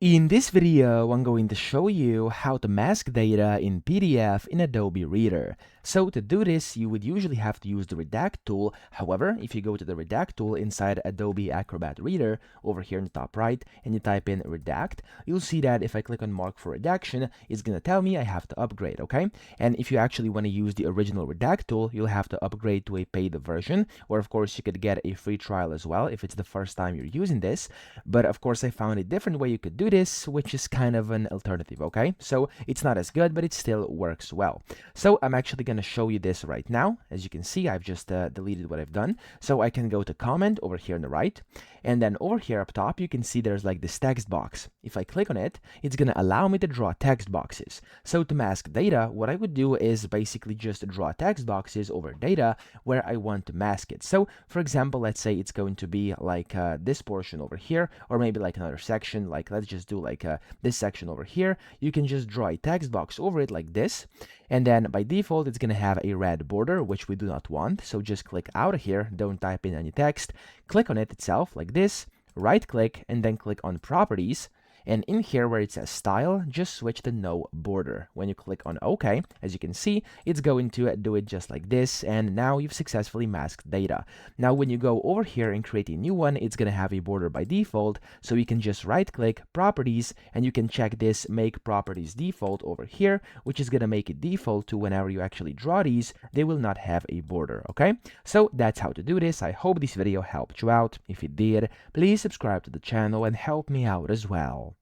In this video, I'm going to show you how to mask data in PDF in Adobe Reader. So to do this, you would usually have to use the Redact tool. However, if you go to the Redact tool inside Adobe Acrobat Reader, over here in the top right, and you type in Redact, you'll see that if I click on Mark for Redaction, it's going to tell me I have to upgrade, okay? And if you actually want to use the original Redact tool, you'll have to upgrade to a paid version, or of course you could get a free trial as well if it's the first time you're using this. But of course, I found a different way you could do this, which is kind of an alternative, okay? So it's not as good, but it still works well. So I'm actually going to show you this right now. As you can see, I've just deleted what I've done. So I can go to comment over here on the right, and then over here up top, you can see there's like this text box. If I click on it, it's going to allow me to draw text boxes. So to mask data, what I would do is basically just draw text boxes over data where I want to mask it. So for example, let's say it's going to be like this portion over here, or maybe like another section, like let's just do like this section over here. You can just draw a text box over it like this, and then by default it's going to have a red border, which we do not want. So just click out of here, don't type in any text, click on it itself like this, right click, and then click on properties. And in here where it says style, just switch to no border. When you click on OK, as you can see, it's going to do it just like this, and now you've successfully masked data. Now when you go over here and create a new one, it's going to have a border by default, so you can just right click properties, and you can check this make properties default over here, which is going to make it default to whenever you actually draw these, they will not have a border, okay? So that's how to do this. I hope this video helped you out. If it did, please subscribe to the channel and help me out as well.